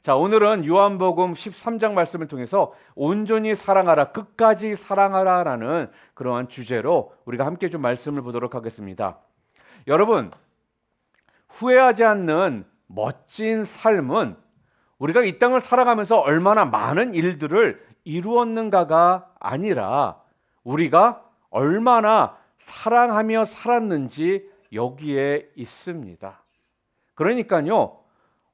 자, 오늘은 요한복음 13장 말씀을 통해서 온전히 사랑하라, 끝까지 사랑하라라는 그러한 주제로 우리가 함께 좀 말씀을 보도록 하겠습니다. 여러분, 후회하지 않는 멋진 삶은 우리가 이 땅을 살아가면서 얼마나 많은 일들을 이루었는가가 아니라 우리가 얼마나 사랑하며 살았는지 여기에 있습니다. 그러니까요,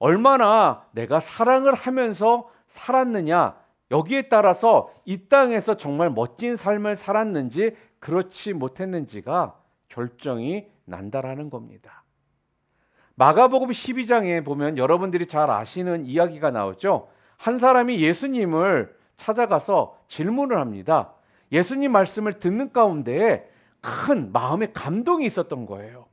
얼마나 내가 사랑을 하면서 살았느냐, 여기에 따라서 이 땅에서 정말 멋진 삶을 살았는지 그렇지 못했는지가 결정이 난다라는 겁니다. 마가복음 12장에 보면 여러분들이 잘 아시는 이야기가 나오죠. 한 사람이 예수님을 찾아가서 질문을 합니다. 예수님 말씀을 듣는 가운데 큰 마음의 감동이 있었던 거예요.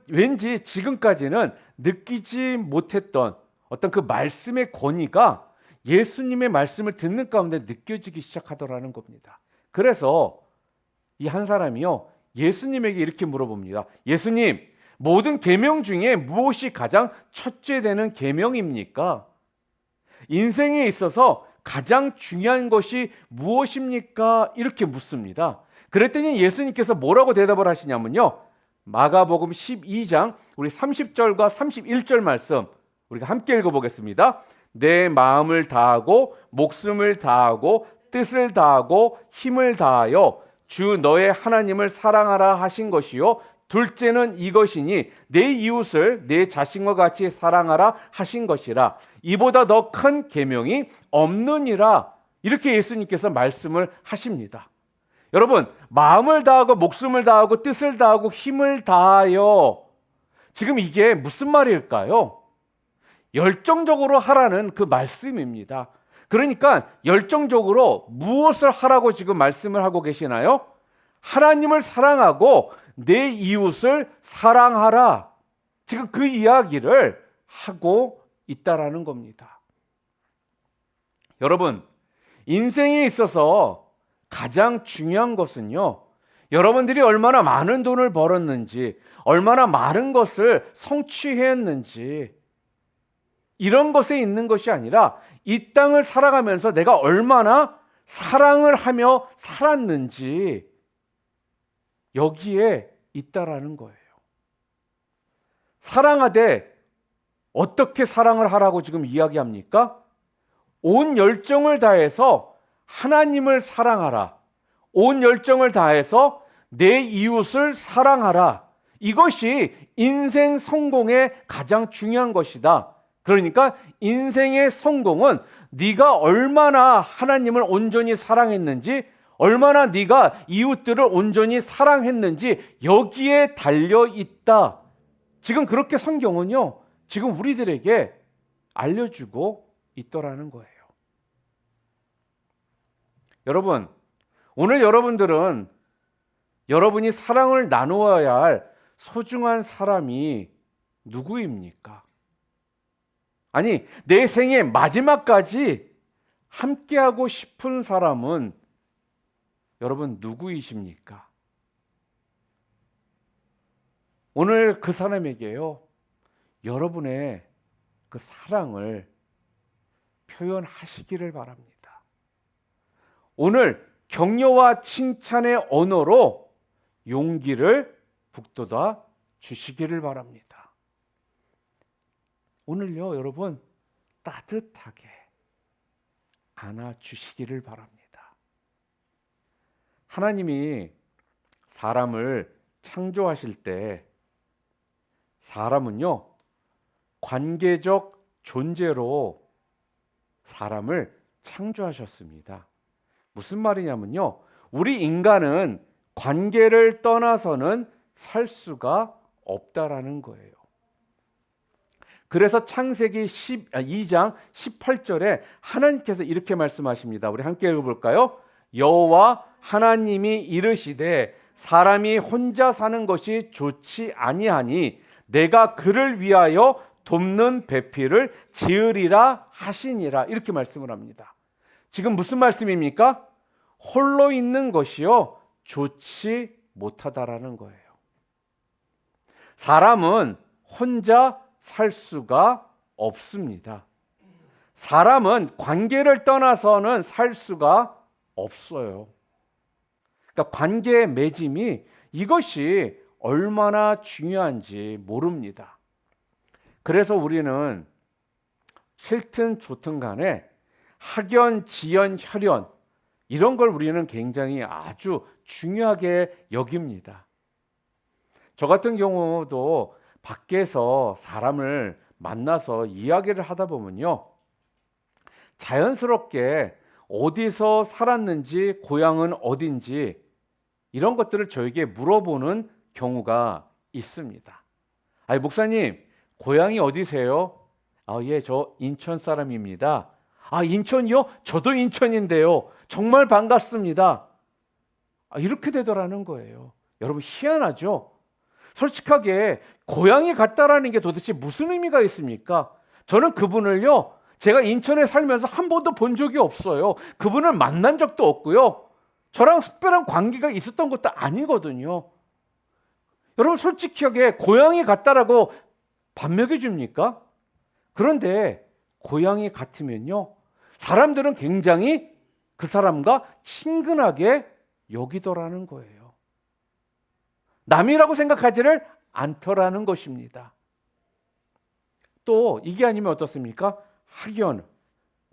왠지 지금까지는 느끼지 못했던 어떤 그 말씀의 권위가 예수님의 말씀을 듣는 가운데 느껴지기 시작하더라는 겁니다. 그래서 이 한 사람이요, 예수님에게 이렇게 물어봅니다. 예수님, 모든 계명 중에 무엇이 가장 첫째 되는 계명입니까? 인생에 있어서 가장 중요한 것이 무엇입니까? 이렇게 묻습니다. 그랬더니 예수님께서 뭐라고 대답을 하시냐면요, 마가복음 12장 우리 30절과 31절 말씀 우리가 함께 읽어보겠습니다. 내 마음을 다하고 목숨을 다하고 뜻을 다하고 힘을 다하여 주 너의 하나님을 사랑하라 하신 것이요, 둘째는 이것이니 내 이웃을 내 자신과 같이 사랑하라 하신 것이라. 이보다 더 큰 계명이 없느니라. 이렇게 예수님께서 말씀을 하십니다. 여러분, 마음을 다하고 목숨을 다하고 뜻을 다하고 힘을 다하여, 지금 이게 무슨 말일까요? 열정적으로 하라는 그 말씀입니다. 그러니까 열정적으로 무엇을 하라고 지금 말씀을 하고 계시나요? 하나님을 사랑하고 내 이웃을 사랑하라. 지금 그 이야기를 하고 있다라는 겁니다. 여러분, 인생에 있어서 가장 중요한 것은요, 여러분들이 얼마나 많은 돈을 벌었는지, 얼마나 많은 것을 성취했는지, 이런 것에 있는 것이 아니라 이 땅을 살아가면서 내가 얼마나 사랑을 하며 살았는지 여기에 있다라는 거예요. 사랑하되 어떻게 사랑을 하라고 지금 이야기합니까? 온 열정을 다해서 하나님을 사랑하라. 온 열정을 다해서 내 이웃을 사랑하라. 이것이 인생 성공의 가장 중요한 것이다. 그러니까 인생의 성공은 네가 얼마나 하나님을 온전히 사랑했는지, 얼마나 네가 이웃들을 온전히 사랑했는지 여기에 달려 있다. 지금 그렇게 성경은요, 지금 우리들에게 알려주고 있더라는 거예요. 여러분, 오늘 여러분들은 여러분이 사랑을 나누어야 할 소중한 사람이 누구입니까? 아니, 내 생의 마지막까지 함께하고 싶은 사람은 여러분 누구이십니까? 오늘 그 사람에게요, 여러분의 그 사랑을 표현하시기를 바랍니다. 오늘 격려와 칭찬의 언어로 용기를 북돋아 주시기를 바랍니다. 오늘요, 여러분 따뜻하게 안아주시기를 바랍니다. 하나님이 사람을 창조하실 때 사람은요, 관계적 존재로 사람을 창조하셨습니다. 무슨 말이냐면요, 우리 인간은 관계를 떠나서는 살 수가 없다라는 거예요. 그래서 창세기 2장 18절에 하나님께서 이렇게 말씀하십니다. 우리 함께 읽어볼까요? 여호와 하나님이 이르시되 사람이 혼자 사는 것이 좋지 아니하니 내가 그를 위하여 돕는 배필을 지으리라 하시니라. 이렇게 말씀을 합니다. 지금 무슨 말씀입니까? 홀로 있는 것이요 좋지 못하다라는 거예요. 사람은 혼자 살 수가 없습니다. 사람은 관계를 떠나서는 살 수가 없어요. 그러니까 관계의 맺음이 이것이 얼마나 중요한지 모릅니다. 그래서 우리는 싫든 좋든 간에 학연, 지연, 혈연 이런 걸 우리는 굉장히 아주 중요하게 여깁니다. 저 같은 경우도 밖에서 사람을 만나서 이야기를 하다 보면요, 자연스럽게 어디서 살았는지, 고향은 어딘지 이런 것들을 저에게 물어보는 경우가 있습니다. 아니, 목사님, 고향이 어디세요? 예, 저 인천 사람입니다. 인천이요? 저도 인천인데요. 정말 반갑습니다. 이렇게 되더라는 거예요. 여러분, 희한하죠? 솔직하게 고향이 같다라는 게 도대체 무슨 의미가 있습니까? 저는 그분을요, 제가 인천에 살면서 한 번도 본 적이 없어요. 그분을 만난 적도 없고요. 저랑 특별한 관계가 있었던 것도 아니거든요. 여러분, 솔직하게 고향이 같다라고 밥 먹여줍니까? 그런데 고향이 같으면요, 사람들은 굉장히 그 사람과 친근하게 여기더라는 거예요. 남이라고 생각하지를 않더라는 것입니다. 또 이게 아니면 어떻습니까? 학연.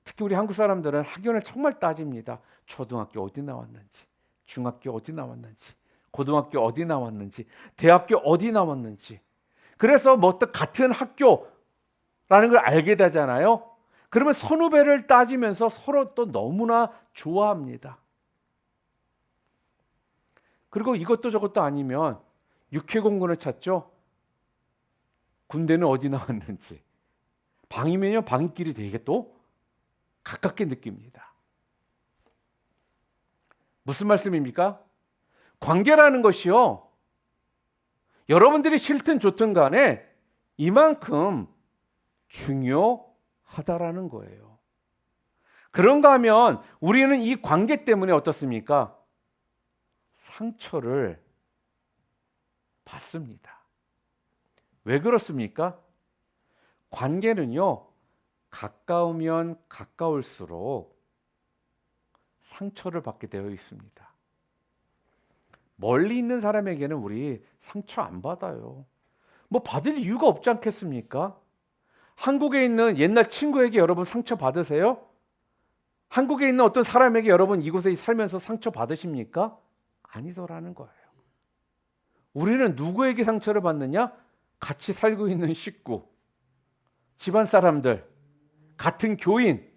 특히 우리 한국 사람들은 학연을 정말 따집니다. 초등학교 어디 나왔는지, 중학교 어디 나왔는지, 고등학교 어디 나왔는지, 대학교 어디 나왔는지. 그래서 뭐 또 같은 학교라는 걸 알게 되잖아요. 그러면 선후배를 따지면서 서로 또 너무나 좋아합니다. 그리고 이것도 저것도 아니면 육해공군을 찾죠. 군대는 어디 나왔는지. 방이면요, 방위끼리 되게 또 가깝게 느낍니다. 무슨 말씀입니까? 관계라는 것이요, 여러분들이 싫든 좋든 간에 이만큼 중요하다라는 거예요. 그런가 하면 우리는 이 관계 때문에 어떻습니까? 상처를 받습니다. 왜 그렇습니까? 관계는요, 가까우면 가까울수록 상처를 받게 되어 있습니다. 멀리 있는 사람에게는 우리 상처 안 받아요. 뭐 받을 이유가 없지 않겠습니까? 한국에 있는 옛날 친구에게 여러분 상처 받으세요? 한국에 있는 어떤 사람에게 여러분 이곳에 살면서 상처 받으십니까? 아니더라는 거예요. 우리는 누구에게 상처를 받느냐? 같이 살고 있는 식구, 집안 사람들, 같은 교인,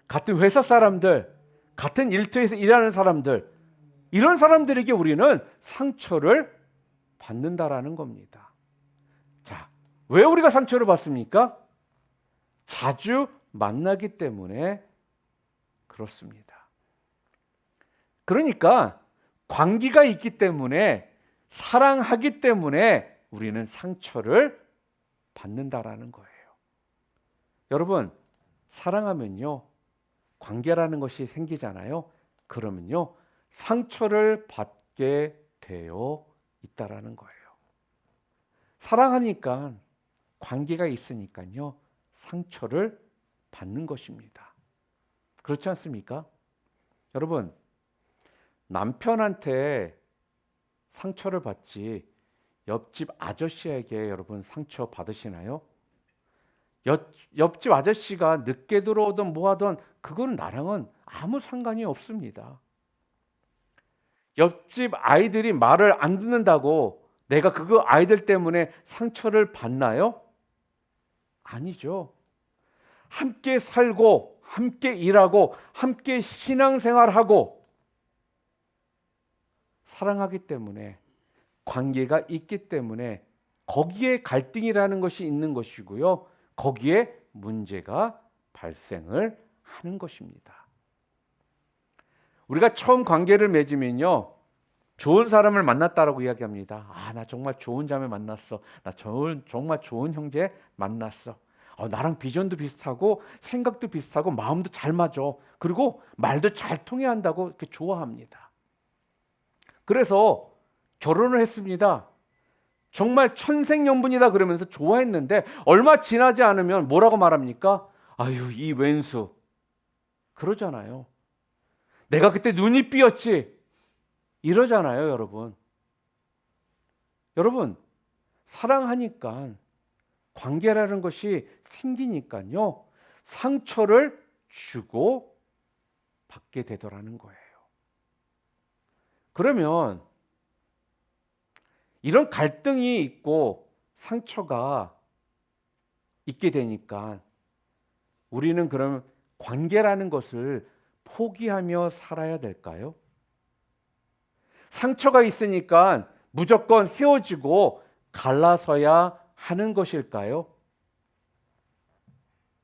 같은 회사 사람들, 같은 일터에서 일하는 사람들, 이런 사람들에게 우리는 상처를 받는다라는 겁니다. 자, 왜 우리가 상처를 받습니까? 자주 만나기 때문에 그렇습니다. 그러니까 관계가 있기 때문에, 사랑하기 때문에 우리는 상처를 받는다라는 거예요. 여러분, 사랑하면요, 관계라는 것이 생기잖아요. 그러면요, 상처를 받게 되어 있다라는 거예요. 사랑하니까, 관계가 있으니까요, 상처를 받는 것입니다. 그렇지 않습니까? 여러분, 남편한테 상처를 받지 옆집 아저씨에게 여러분 상처 받으시나요? 옆집 아저씨가 늦게 들어오든 뭐하든 그건 나랑은 아무 상관이 없습니다. 옆집 아이들이 말을 안 듣는다고 내가 그 아이들 때문에 상처를 받나요? 아니죠. 함께 살고 함께 일하고 함께 신앙생활하고 사랑하기 때문에, 관계가 있기 때문에 거기에 갈등이라는 것이 있는 것이고요, 거기에 문제가 발생을 하는 것입니다. 우리가 처음 관계를 맺으면요, 좋은 사람을 만났다라고 이야기합니다. 나 정말 좋은 자매 만났어. 나 정말 좋은 형제 만났어. 나랑 비전도 비슷하고 생각도 비슷하고 마음도 잘 맞아. 그리고 말도 잘 통해야 한다고 이렇게 좋아합니다. 그래서 결혼을 했습니다. 정말 천생연분이다 그러면서 좋아했는데 얼마 지나지 않으면 뭐라고 말합니까? 아유, 이 왼수. 그러잖아요. 내가 그때 눈이 삐었지. 이러잖아요, 여러분. 여러분, 사랑하니까 관계라는 것이 생기니까요. 상처를 주고 받게 되더라는 거예요. 그러면 이런 갈등이 있고 상처가 있게 되니까 우리는 그럼 관계라는 것을 포기하며 살아야 될까요? 상처가 있으니까 무조건 헤어지고 갈라서야 하는 것일까요?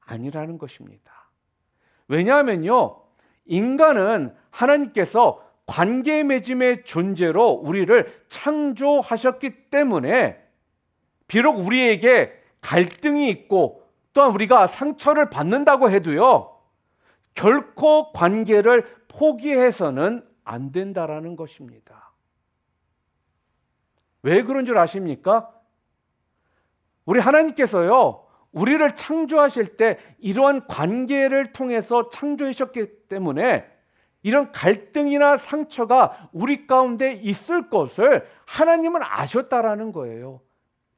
아니라는 것입니다. 왜냐하면요, 인간은 하나님께서 관계 맺음의 존재로 우리를 창조하셨기 때문에 비록 우리에게 갈등이 있고 또한 우리가 상처를 받는다고 해도요, 결코 관계를 포기해서는 안 된다라는 것입니다. 왜 그런 줄 아십니까? 우리 하나님께서요, 우리를 창조하실 때 이러한 관계를 통해서 창조하셨기 때문에 이런 갈등이나 상처가 우리 가운데 있을 것을 하나님은 아셨다라는 거예요.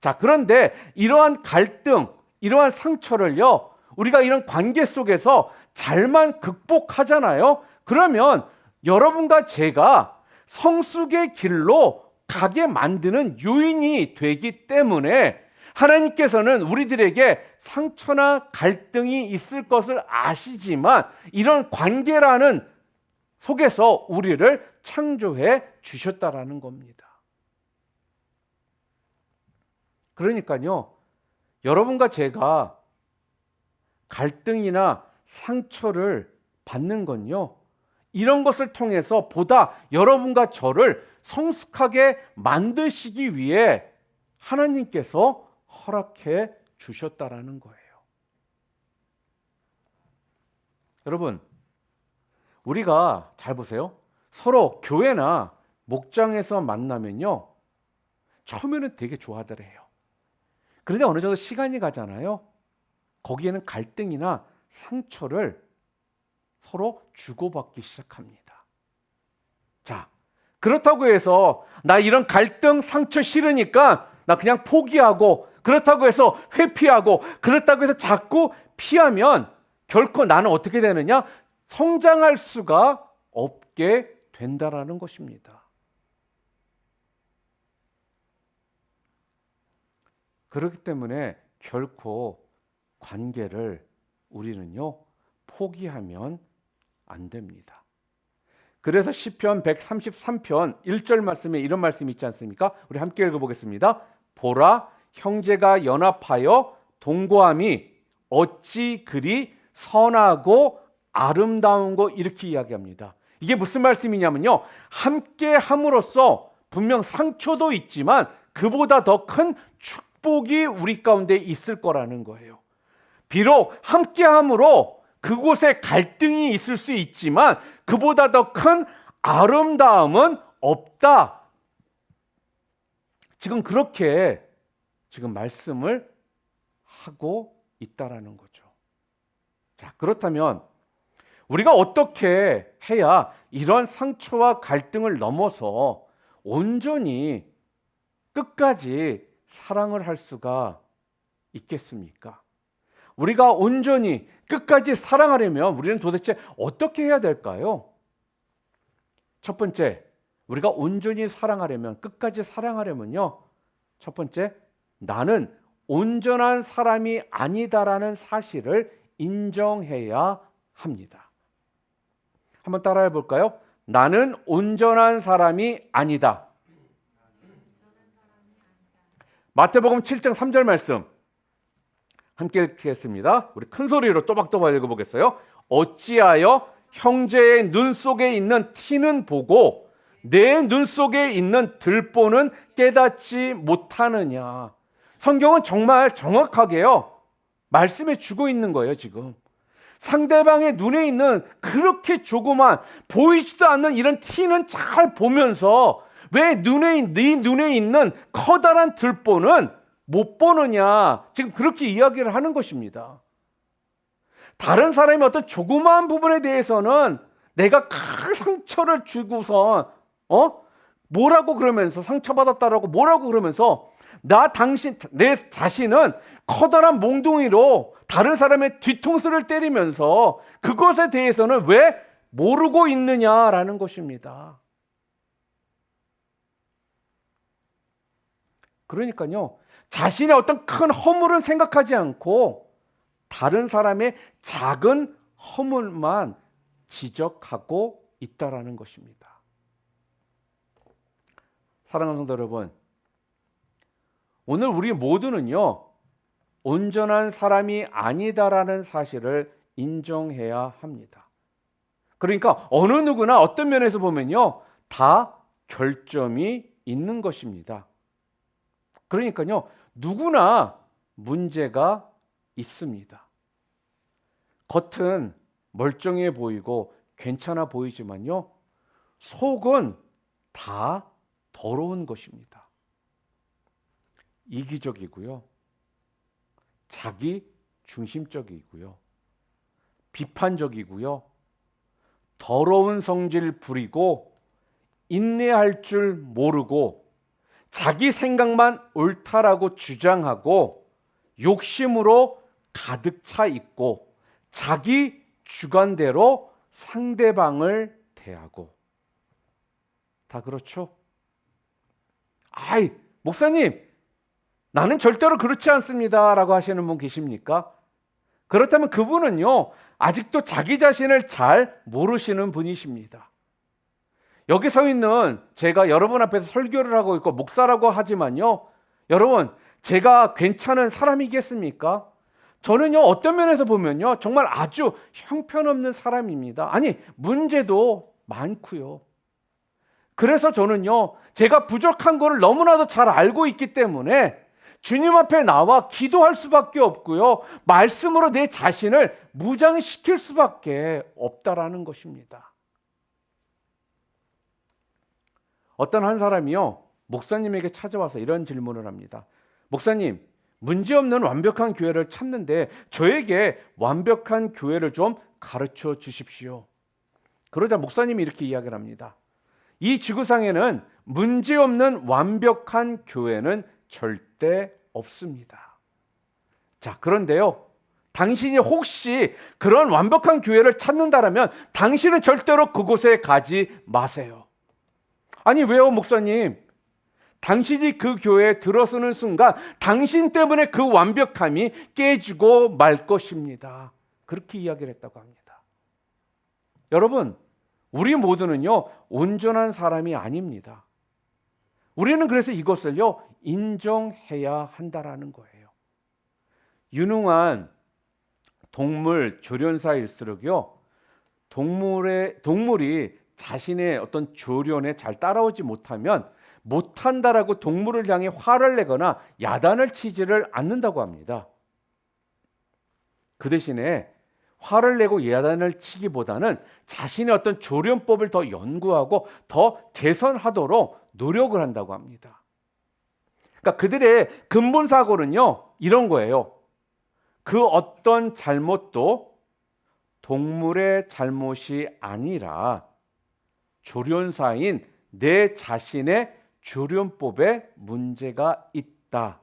자, 그런데 이러한 갈등, 이러한 상처를요, 우리가 이런 관계 속에서 잘만 극복하잖아요. 그러면 여러분과 제가 성숙의 길로 가게 만드는 요인이 되기 때문에 하나님께서는 우리들에게 상처나 갈등이 있을 것을 아시지만 이런 관계라는 속에서 우리를 창조해 주셨다라는 겁니다. 그러니까요, 여러분과 제가 갈등이나 상처를 받는 건요, 이런 것을 통해서 보다 여러분과 저를 성숙하게 만드시기 위해 하나님께서 허락해 주셨다라는 거예요. 여러분, 우리가 잘 보세요. 서로 교회나 목장에서 만나면요, 처음에는 되게 좋아하더래요. 그런데 어느 정도 시간이 가잖아요. 거기에는 갈등이나 상처를 서로 주고받기 시작합니다. 자, 그렇다고 해서 나 이런 갈등, 상처 싫으니까 나 그냥 포기하고, 그렇다고 해서 회피하고, 그렇다고 해서 자꾸 피하면 결코 나는 어떻게 되느냐? 성장할 수가 없게 된다라는 것입니다. 그렇기 때문에 결코 관계를 우리는요, 포기하면 안 됩니다. 그래서 시편 133편 1절 말씀에 이런 말씀이 있지 않습니까? 우리 함께 읽어보겠습니다. 보라, 형제가 연합하여 동거함이 어찌 그리 선하고 아름다운 거, 이렇게 이야기합니다. 이게 무슨 말씀이냐면요, 함께 함으로써 분명 상처도 있지만 그보다 더 큰 축복이 우리 가운데 있을 거라는 거예요. 비록 함께 함으로 그곳에 갈등이 있을 수 있지만 그보다 더 큰 아름다움은 없다. 지금 그렇게 지금 말씀을 하고 있다라는 거죠. 자, 그렇다면 우리가 어떻게 해야 이런 상처와 갈등을 넘어서 온전히 끝까지 사랑을 할 수가 있겠습니까? 우리가 온전히 끝까지 사랑하려면 우리는 도대체 어떻게 해야 될까요? 첫 번째, 우리가 온전히 사랑하려면, 끝까지 사랑하려면요, 첫 번째, 나는 온전한 사람이 아니다라는 사실을 인정해야 합니다. 한번 따라해 볼까요? 나는 온전한 사람이 아니다. 마태복음 7장 3절 말씀 함께 읽겠습니다. 우리 큰 소리로 또박또박 읽어보겠어요. 어찌하여 형제의 눈 속에 있는 티는 보고 내 눈 속에 있는 들보는 깨닫지 못하느냐. 성경은 정말 정확하게요, 말씀해 주고 있는 거예요. 지금 상대방의 눈에 있는 그렇게 조그만 보이지도 않는 이런 티는 잘 보면서 왜 네 눈에 있는 커다란 들보는 못 보느냐, 지금 그렇게 이야기를 하는 것입니다. 다른 사람이 어떤 조그마한 부분에 대해서는 내가 큰 상처를 주고선 뭐라고 그러면서 상처받았다라고 뭐라고 그러면서 내 자신은 커다란 몽둥이로 다른 사람의 뒤통수를 때리면서 그것에 대해서는 왜 모르고 있느냐라는 것입니다. 그러니까요, 자신의 어떤 큰 허물은 생각하지 않고 다른 사람의 작은 허물만 지적하고 있다라는 것입니다. 사랑하는 성도 여러분, 오늘 우리 모두는요, 온전한 사람이 아니다라는 사실을 인정해야 합니다. 그러니까 어느 누구나 어떤 면에서 보면요, 다 결점이 있는 것입니다. 그러니까요, 누구나 문제가 있습니다. 겉은 멀쩡해 보이고 괜찮아 보이지만요, 속은 다 더러운 것입니다. 이기적이고요, 자기 중심적이고요, 비판적이고요, 더러운 성질 부리고 인내할 줄 모르고 자기 생각만 옳다라고 주장하고 욕심으로 가득 차 있고 자기 주관대로 상대방을 대하고. 다 그렇죠? 아이, 목사님, 나는 절대로 그렇지 않습니다 라고 하시는 분 계십니까? 그렇다면 그분은요, 아직도 자기 자신을 잘 모르시는 분이십니다. 여기 서 있는 제가 여러분 앞에서 설교를 하고 있고 목사라고 하지만요, 여러분, 제가 괜찮은 사람이겠습니까? 저는요, 어떤 면에서 보면요, 정말 아주 형편없는 사람입니다. 아니, 문제도 많고요. 그래서 저는요, 제가 부족한 거를 너무나도 잘 알고 있기 때문에 주님 앞에 나와 기도할 수밖에 없고요, 말씀으로 내 자신을 무장시킬 수밖에 없다라는 것입니다. 어떤 한 사람이요, 목사님에게 찾아와서 이런 질문을 합니다. 목사님, 문제없는 완벽한 교회를 찾는데 저에게 완벽한 교회를 좀 가르쳐 주십시오. 그러자 목사님이 이렇게 이야기를 합니다. 이 지구상에는 문제없는 완벽한 교회는 절대 없습니다. 자, 그런데요, 당신이 혹시 그런 완벽한 교회를 찾는다라면 당신은 절대로 그곳에 가지 마세요. 아니, 왜요, 목사님? 당신이 그 교회에 들어서는 순간 당신 때문에 그 완벽함이 깨지고 말 것입니다. 그렇게 이야기를 했다고 합니다. 여러분, 우리 모두는요, 온전한 사람이 아닙니다. 우리는 그래서 이것을요, 인정해야 한다라는 거예요. 유능한 동물 조련사일수록요, 동물이 자신의 어떤 조련에 잘 따라오지 못한다라고 동물을 향해 화를 내거나 야단을 치지를 않는다고 합니다. 그 대신에 화를 내고 야단을 치기보다는 자신의 어떤 조련법을 더 연구하고 더 개선하도록 노력을 한다고 합니다. 그러니까 그들의 근본 사고는요, 이런 거예요. 그 어떤 잘못도 동물의 잘못이 아니라 조련사인 내 자신의 조련법에 문제가 있다.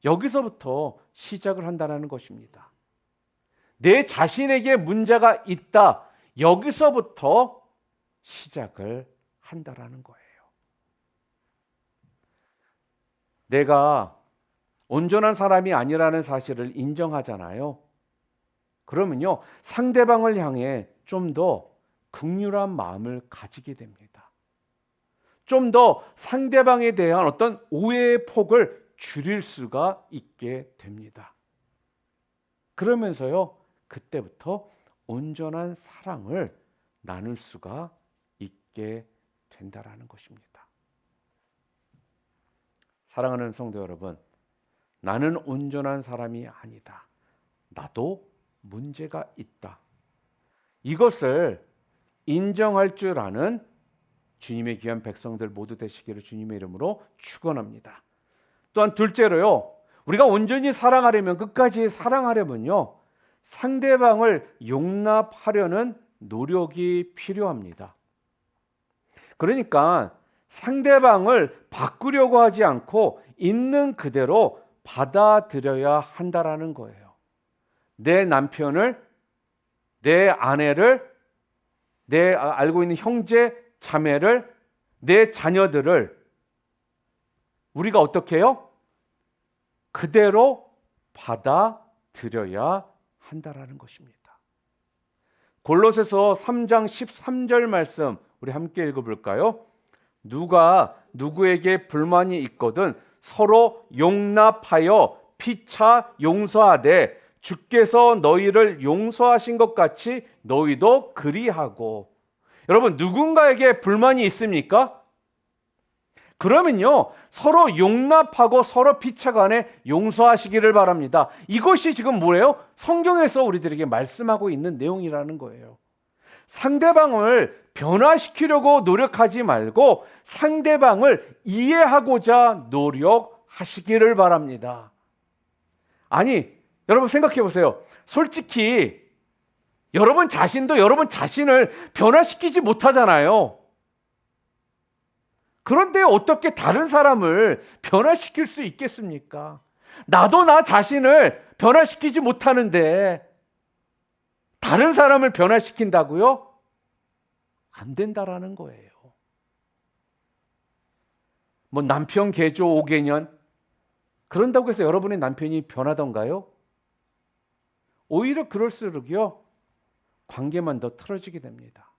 여기서부터 시작을 한다는 것입니다. 내 자신에게 문제가 있다. 여기서부터 시작을 한다라는 거예요. 내가 온전한 사람이 아니라는 사실을 인정하잖아요. 그러면요, 상대방을 향해 좀 더 긍휼한 마음을 가지게 됩니다. 좀 더 상대방에 대한 어떤 오해의 폭을 줄일 수가 있게 됩니다. 그러면서요, 그때부터 온전한 사랑을 나눌 수가 있게 된다라는 것입니다. 사랑하는 성도 여러분, 나는 온전한 사람이 아니다. 나도 문제가 있다. 이것을 인정할 줄 아는 주님의 귀한 백성들 모두 되시기를 주님의 이름으로 축원합니다. 또한 둘째로요, 우리가 온전히 사랑하려면, 끝까지 사랑하려면요, 상대방을 용납하려는 노력이 필요합니다. 그러니까 상대방을 바꾸려고 하지 않고 있는 그대로 받아들여야 한다라는 거예요. 내 남편을, 내 아내를, 내 알고 있는 형제, 자매를, 내 자녀들을 우리가 어떻게 해요? 그대로 받아들여야 한다라는 것입니다. 골로새서 3장 13절 말씀 우리 함께 읽어볼까요? 누가 누구에게 불만이 있거든 서로 용납하여 피차 용서하되 주께서 너희를 용서하신 것 같이 너희도 그리하고. 여러분, 누군가에게 불만이 있습니까? 그러면요, 서로 용납하고 서로 피차간에 용서하시기를 바랍니다. 이것이 지금 뭐예요? 성경에서 우리들에게 말씀하고 있는 내용이라는 거예요. 상대방을 변화시키려고 노력하지 말고 상대방을 이해하고자 노력하시기를 바랍니다. 아니, 여러분 생각해 보세요. 솔직히 여러분 자신도 여러분 자신을 변화시키지 못하잖아요. 그런데 어떻게 다른 사람을 변화시킬 수 있겠습니까? 나도 나 자신을 변화시키지 못하는데 다른 사람을 변화시킨다고요? 안 된다라는 거예요. 뭐 남편 개조 5개년 그런다고 해서 여러분의 남편이 변하던가요? 오히려 그럴수록요 관계만 더 틀어지게 됩니다.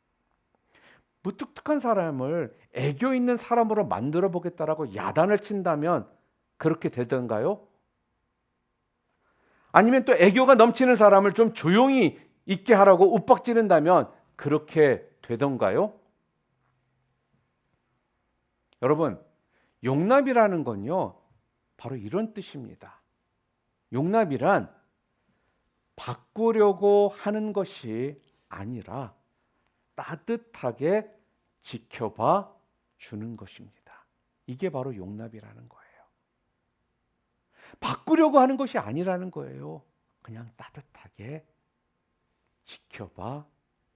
무뚝뚝한 사람을 애교 있는 사람으로 만들어 보겠다라고 야단을 친다면 그렇게 되던가요? 아니면 또 애교가 넘치는 사람을 좀 조용히 있게 하라고 윽박지른다면 그렇게 되던가요? 여러분, 용납이라는 건요 바로 이런 뜻입니다. 용납이란 바꾸려고 하는 것이 아니라 따뜻하게 지켜봐 주는 것입니다. 이게 바로 용납이라는 거예요. 바꾸려고 하는 것이 아니라는 거예요. 그냥 따뜻하게 지켜봐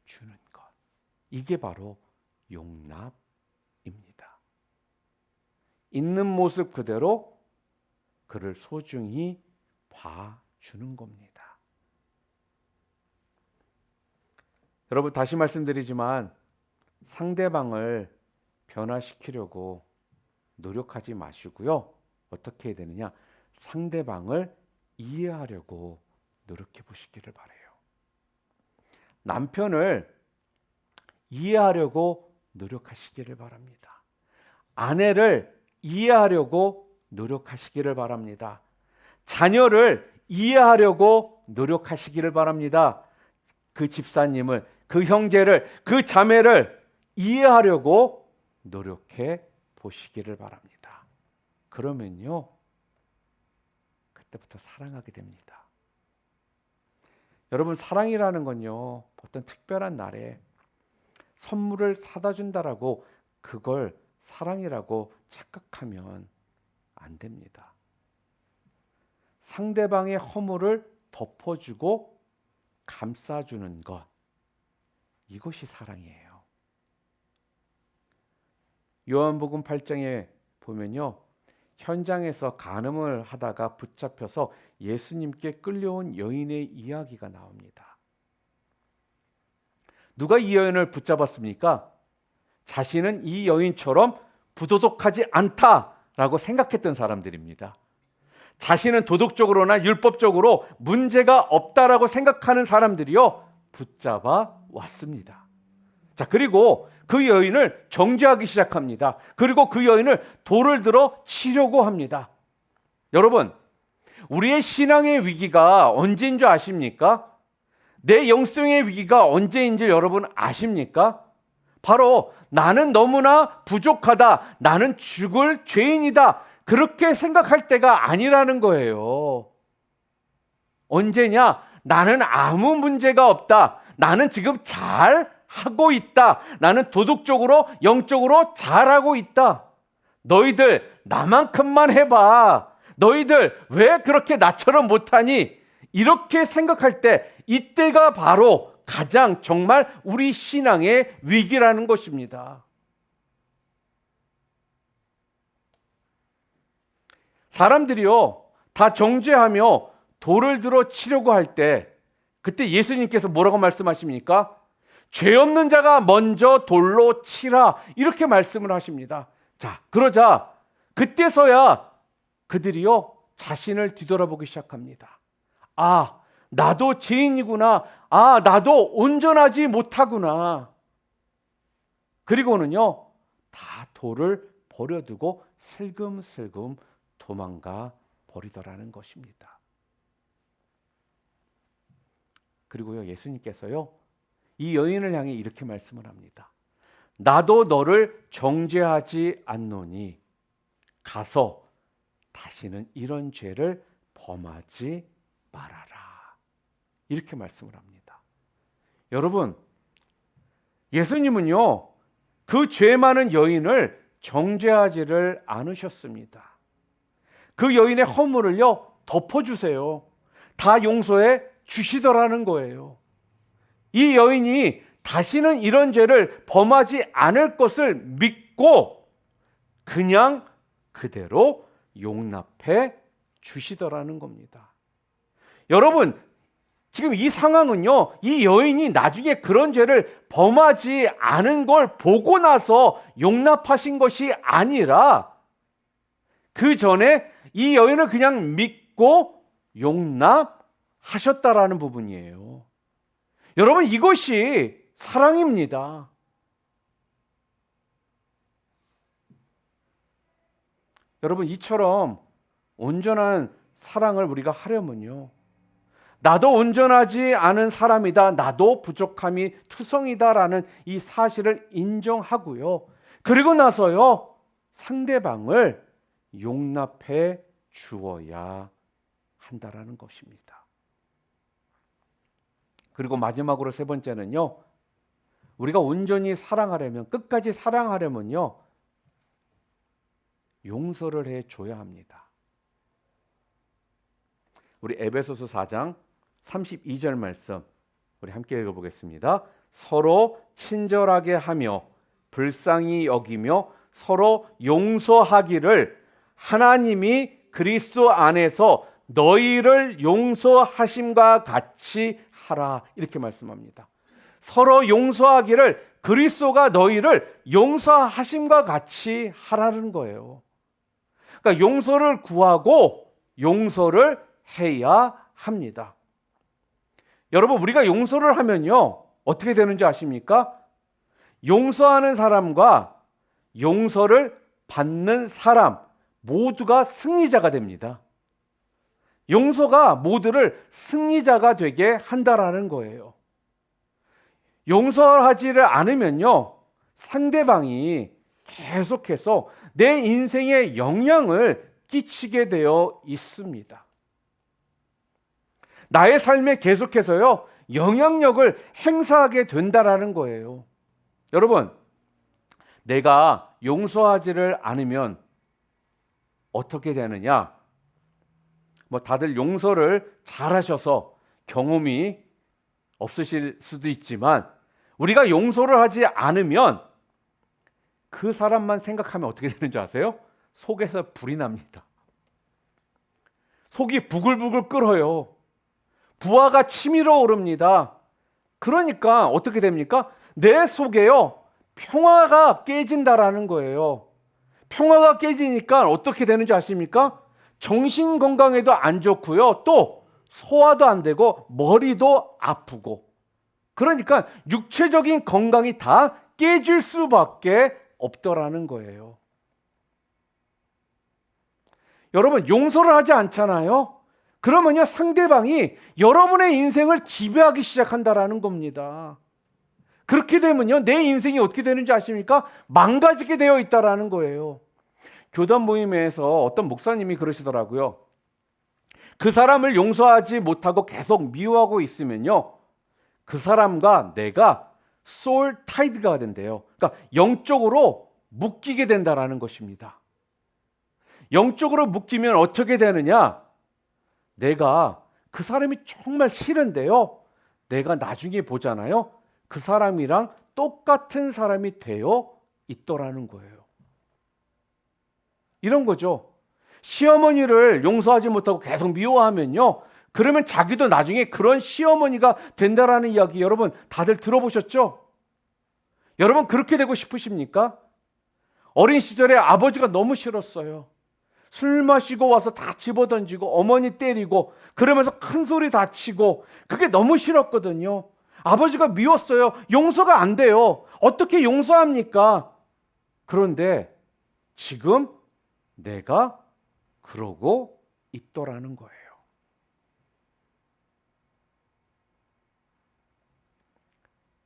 주는 것. 이게 바로 용납입니다. 있는 모습 그대로 그를 소중히 봐주는 겁니다. 여러분 다시 말씀드리지만 상대방을 변화시키려고 노력하지 마시고요. 어떻게 해야 되느냐? 상대방을 이해하려고 노력해 보시기를 바라요. 남편을 이해하려고 노력하시기를 바랍니다. 아내를 이해하려고 노력하시기를 바랍니다. 자녀를 이해하려고 노력하시기를 바랍니다. 그 집사님을, 그 형제를, 그 자매를 이해하려고 노력해 보시기를 바랍니다. 그러면요, 그때부터 사랑하게 됩니다. 여러분, 사랑이라는 건요, 어떤 특별한 날에 선물을 사다 준다라고 그걸 사랑이라고 착각하면 안 됩니다. 상대방의 허물을 덮어주고 감싸주는 것, 이것이 사랑이에요. 요한복음 8장에 보면요, 현장에서 간음을 하다가 붙잡혀서 예수님께 끌려온 여인의 이야기가 나옵니다. 누가 이 여인을 붙잡았습니까? 자신은 이 여인처럼 부도덕하지 않다라고 생각했던 사람들입니다. 자신은 도덕적으로나 율법적으로 문제가 없다라고 생각하는 사람들이요 붙잡아 왔습니다. 자, 그리고 그 여인을 정죄하기 시작합니다. 그리고 그 여인을 돌을 들어 치려고 합니다. 여러분, 우리의 신앙의 위기가 언제인 줄 아십니까? 내 영성의 위기가 언제인 줄 여러분 아십니까? 바로 나는 너무나 부족하다, 나는 죽을 죄인이다, 그렇게 생각할 때가 아니라는 거예요. 언제냐? 나는 아무 문제가 없다, 나는 지금 잘 하고 있다, 나는 도덕적으로 영적으로 잘하고 있다, 너희들 나만큼만 해봐, 너희들 왜 그렇게 나처럼 못하니, 이렇게 생각할 때 이때가 바로 가장 정말 우리 신앙의 위기라는 것입니다. 사람들이요, 다 정죄하며 돌을 들어 치려고 할 때 그때 예수님께서 뭐라고 말씀하십니까? 죄 없는 자가 먼저 돌로 치라, 이렇게 말씀을 하십니다. 자, 그러자 그때서야 그들이요 자신을 뒤돌아보기 시작합니다. 아, 나도 죄인이구나. 아, 나도 온전하지 못하구나. 그리고는요 다 돌을 버려두고 슬금슬금 도망가 버리더라는 것입니다. 그리고요 예수님께서요 이 여인을 향해 이렇게 말씀을 합니다. 나도 너를 정죄하지 않노니 가서 다시는 이런 죄를 범하지 말아라, 이렇게 말씀을 합니다. 여러분, 예수님은요 그 죄 많은 여인을 정죄하지를 않으셨습니다. 그 여인의 허물을요 덮어주세요. 다 용서해 주시더라는 거예요. 이 여인이 다시는 이런 죄를 범하지 않을 것을 믿고 그냥 그대로 용납해 주시더라는 겁니다. 여러분, 지금 이 상황은요 이 여인이 나중에 그런 죄를 범하지 않은 걸 보고 나서 용납하신 것이 아니라 그 전에 이 여인을 그냥 믿고 용납하셨다라는 부분이에요. 여러분, 이것이 사랑입니다. 여러분, 이처럼 온전한 사랑을 우리가 하려면요 나도 온전하지 않은 사람이다, 나도 부족함이 투성이다라는 이 사실을 인정하고요 그리고 나서요 상대방을 용납해 주어야 한다라는 것입니다. 그리고 마지막으로 세 번째는요 우리가 온전히 사랑하려면, 끝까지 사랑하려면요 용서를 해 줘야 합니다. 우리 에베소서 4장 32절 말씀 우리 함께 읽어보겠습니다. 서로 친절하게 하며 불쌍히 여기며 서로 용서하기를 하나님이 그리스도 안에서 너희를 용서하심과 같이 하라, 이렇게 말씀합니다. 서로 용서하기를 그리스도가 너희를 용서하심과 같이 하라는 거예요. 그러니까 용서를 구하고 용서를 해야 합니다. 여러분, 우리가 용서를 하면요 어떻게 되는지 아십니까? 용서하는 사람과 용서를 받는 사람 모두가 승리자가 됩니다. 용서가 모두를 승리자가 되게 한다라는 거예요. 용서하지를 않으면요 상대방이 계속해서 내 인생에 영향을 끼치게 되어 있습니다. 나의 삶에 계속해서요 영향력을 행사하게 된다라는 거예요. 여러분, 내가 용서하지를 않으면 어떻게 되느냐? 뭐 다들 용서를 잘하셔서 경험이 없으실 수도 있지만 우리가 용서를 하지 않으면 그 사람만 생각하면 어떻게 되는 줄 아세요? 속에서 불이 납니다. 속이 부글부글 끓어요. 부하가 치밀어 오릅니다. 그러니까 어떻게 됩니까? 내 속에요 평화가 깨진다라는 거예요. 평화가 깨지니까 어떻게 되는지 아십니까? 정신 건강에도 안 좋고요. 또 소화도 안 되고 머리도 아프고, 그러니까 육체적인 건강이 다 깨질 수밖에 없더라는 거예요. 여러분, 용서를 하지 않잖아요. 그러면요 상대방이 여러분의 인생을 지배하기 시작한다라는 겁니다. 그렇게 되면요 내 인생이 어떻게 되는지 아십니까? 망가지게 되어 있다라는 거예요. 교단 모임에서 어떤 목사님이 그러시더라고요. 그 사람을 용서하지 못하고 계속 미워하고 있으면요 그 사람과 내가 소울 타이드가 된대요. 그러니까 영적으로 묶이게 된다라는 것입니다. 영적으로 묶이면 어떻게 되느냐? 내가 그 사람이 정말 싫은데요 내가 나중에 보잖아요. 그 사람이랑 똑같은 사람이 되어 있더라는 거예요. 이런 거죠. 시어머니를 용서하지 못하고 계속 미워하면요, 그러면 자기도 나중에 그런 시어머니가 된다라는 이야기 여러분 다들 들어보셨죠? 여러분 그렇게 되고 싶으십니까? 어린 시절에 아버지가 너무 싫었어요. 술 마시고 와서 다 집어던지고 어머니 때리고 그러면서 큰 소리 다 치고 그게 너무 싫었거든요. 아버지가 미웠어요. 용서가 안 돼요. 어떻게 용서합니까? 그런데 지금 내가 그러고 있더라는 거예요.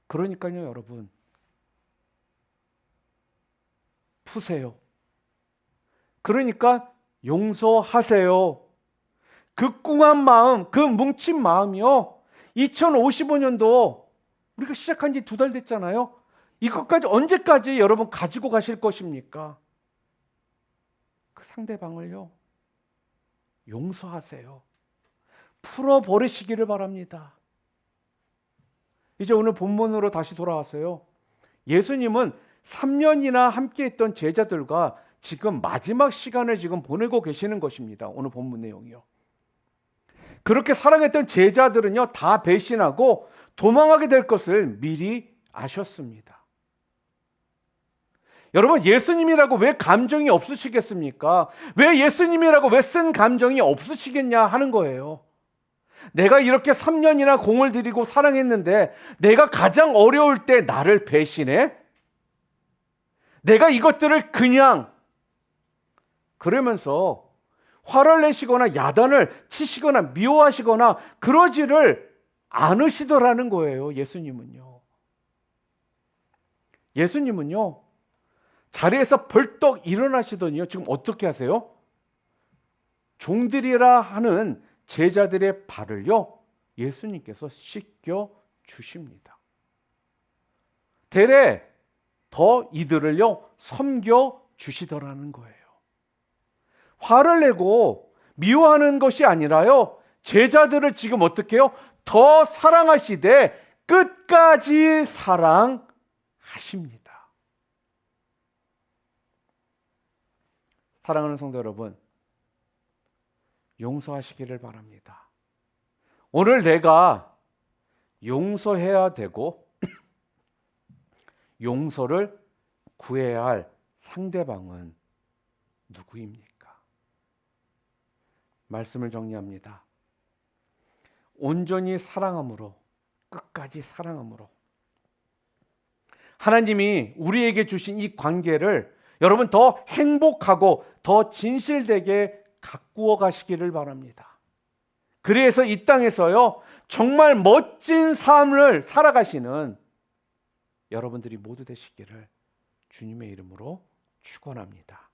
그러니까요, 여러분. 푸세요. 그러니까 용서하세요. 그 꿍한 마음, 그 뭉친 마음이요. 2055년도 우리가 시작한 지 2달 됐잖아요. 이것까지 언제까지 여러분 가지고 가실 것입니까? 그 상대방을요, 용서하세요. 풀어버리시기를 바랍니다. 이제 오늘 본문으로 다시 돌아왔어요. 예수님은 3년이나 함께 했던 제자들과 지금 마지막 시간을 지금 보내고 계시는 것입니다. 오늘 본문 내용이요. 그렇게 사랑했던 제자들은요, 다 배신하고 도망하게 될 것을 미리 아셨습니다. 여러분, 예수님이라고 왜 감정이 없으시겠습니까? 왜 예수님이라고 왜 쓴 감정이 없으시겠냐 하는 거예요. 내가 이렇게 3년이나 공을 들이고 사랑했는데 내가 가장 어려울 때 나를 배신해? 내가 이것들을 그냥 그러면서 화를 내시거나 야단을 치시거나 미워하시거나 그러지를 않으시더라는 거예요. 예수님은요. 예수님은요, 자리에서 벌떡 일어나시더니요, 지금 어떻게 하세요? 종들이라 하는 제자들의 발을요, 예수님께서 씻겨 주십니다. 대래 더 이들을요, 섬겨 주시더라는 거예요. 화를 내고 미워하는 것이 아니라요, 제자들을 지금 어떻게 해요? 더 사랑하시되 끝까지 사랑하십니다. 사랑하는 성도 여러분, 용서하시기를 바랍니다. 오늘 내가 용서해야 되고 용서를 구해야 할 상대방은 누구입니까? 말씀을 정리합니다. 온전히 사랑함으로, 끝까지 사랑함으로 하나님이 우리에게 주신 이 관계를 여러분 더 행복하고 더 진실되게 가꾸어 가시기를 바랍니다. 그래서 이 땅에서요, 정말 멋진 삶을 살아가시는 여러분들이 모두 되시기를 주님의 이름으로 축원합니다.